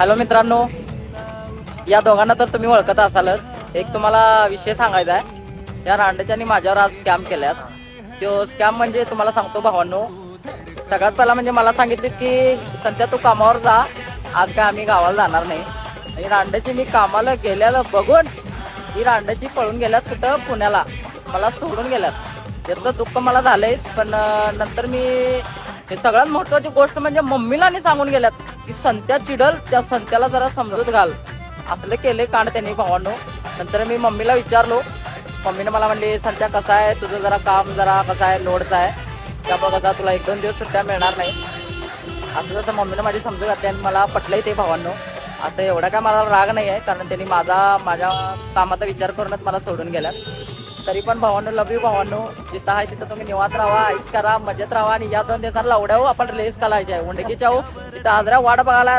Hello मित्रांनो, या दोघांना तर तुम्ही ओळखत असालच. एक तुम्हाला विषय सांगायचा आहे. या रांडेच्यानी माझ्यावर आज स्कॅम केल्यात. तो स्कॅम म्हणजे तुम्हाला सांगतो भावांनो. सगळ्यात पहिला म्हणजे मला सांगितले की सध्या तू कामावर जा, आज काय आम्ही गावाला जाणार नाही. आणि रांडेची मी कामाला गेल्याला बघून ही रांडेची पळून गेल्यात कुठं पुण्याला, मला सोडून गेल्यात. त्याचं दुःख मला झालंयच. पण नंतर मी हे सगळ्यात महत्वाची गोष्ट म्हणजे मम्मीला नाही सांगून गेल्यात की संत्या चिडल, त्या संत्याला जरा समजूत घाल. असले केले कांड त्यांनी भावांनो. नंतर मी मम्मीला विचारलो. मम्मीने मला म्हणली संत्या कसं आहे तुझं, जरा काम जरा कसं आहे लोडचं आहे, त्यामुळे कसं तुला 1-2 दिवस सुट्ट्या मिळणार नाही. असं जसं मम्मीने माझी समजूत घातली आणि मला पटलंय ते भावांनो. असं एवढा काय मला राग नाही आहे, कारण त्यांनी माझ्या कामाचा विचार करूनच मला सोडून गेल्यात. तरी पण भावांनो, लव यू भावांनो. जिथं आहे तिथं तुम्ही निवांत राहा, आयुष करा, मजेत राहा. आणि या 2 दिवसांना लावड्या आपण रेस घालायची आहे उंडकीच्या. तिथं आजऱ्या वाट बघायला